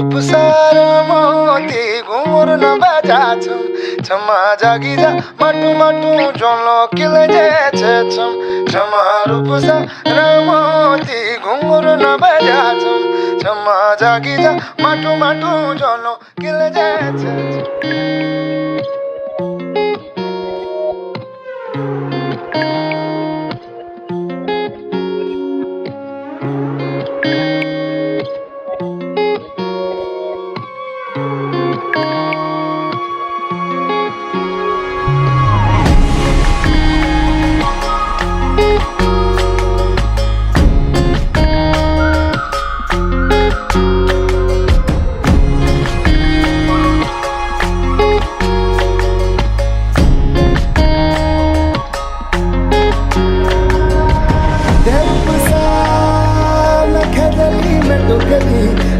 रूप सारा मोती घुंघरू न बजा छम छमा जागी जा माटू माटू जोलो किल जे छम छमा रूप सारा मोती घुंघरू न बजा छम छमा जागी जा माटू माटू जोलो किल जे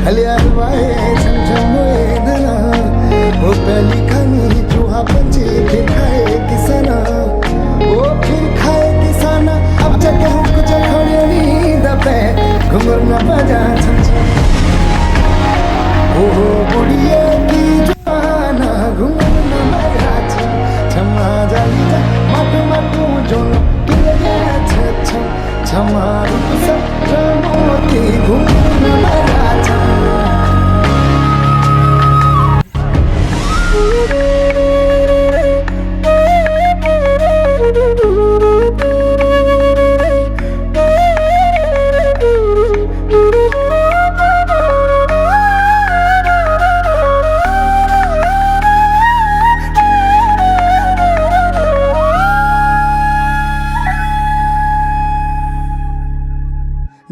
हलिया हलवाए झमझम धना वो पहली खानी चूहा पंछी फिर खाए किसाना वो फिर खाए किसाना अब जगह हम कुछ खड़े नहीं दबे घुंघरू न बजा झमझम ओ बुढ़िया की जवाना घुंघरू न बजा छम छमा जाली जा माटू माटू जोलो किले छम छमा रूप सब मोती घुंघरू न बजा छम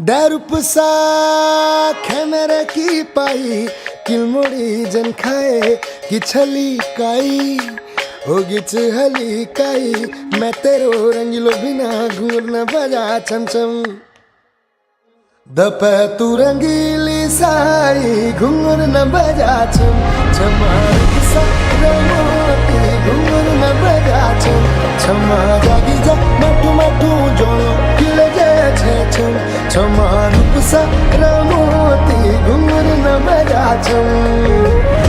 दारूप सा खेमेरे की पाई किलमुड़ी जन खाए कि छली काई होगी चहली काई मैं तेरो रंगीलो बिना घूर न बजा छम छम दपे तू रंगीली साई घूर न बजा छम छमा मोती घूर न बजा छम छमा जागी जा माटू माटू जोलो किले जे छम छमा रूप सारा मोती घुंघरू न बजा छम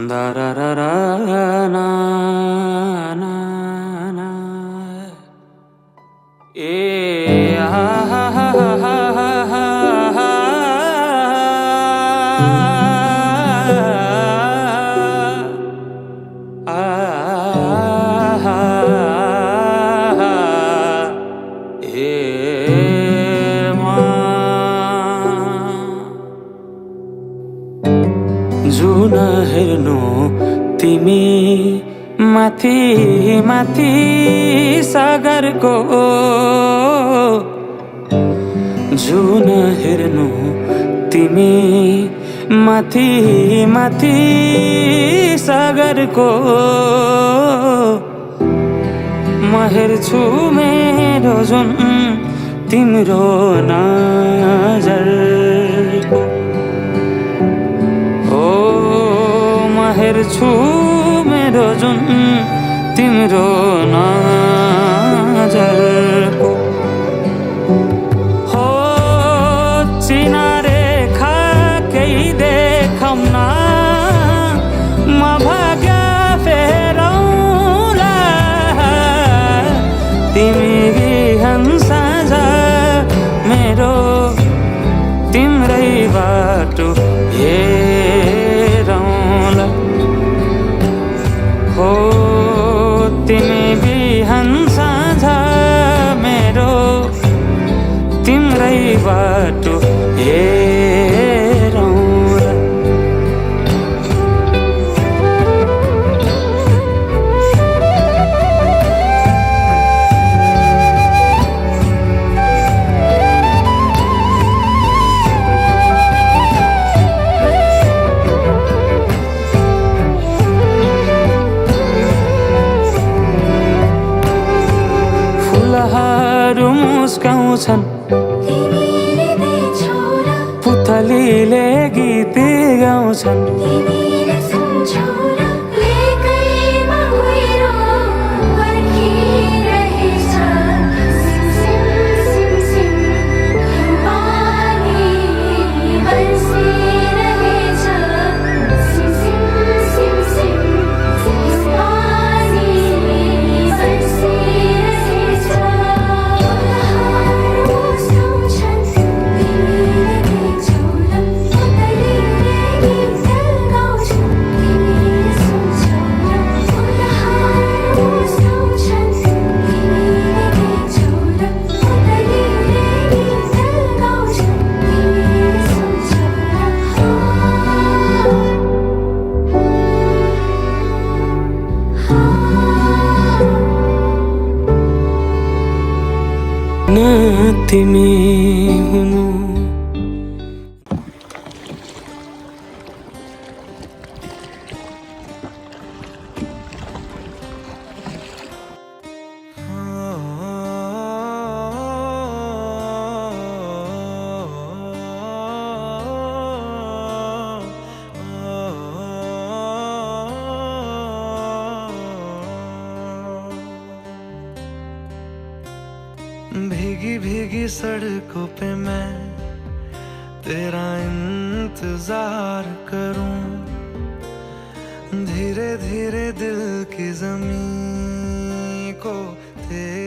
da da da da na na na ha ha ha ha ha ha जुन हेर्नु तिमी माथि माथि सागरको जुन हेर्नु तिमी माथि माथि सागरको म हेर्छु मेरो जुन तिम्रो नजरको हेर्छु मेरो जुन तिम्रो नजरको हो चिनारे खाकै देखौँ न म भाग्य फेरौँला तिमी बिहान साँझ मेरो तिम्रै बाटो हेरौँला हो तिमी बिहान साँझ एउटै बाटो हेरौँ। फुलहरू मुस्काउँछन्, पुतलीले गीत गाउँछन्, न तिमी हुनु। भीगी भीगी सड़कों पे मैं तेरा इंतजार करूं, धीरे धीरे दिल की ज़मीं को तेरे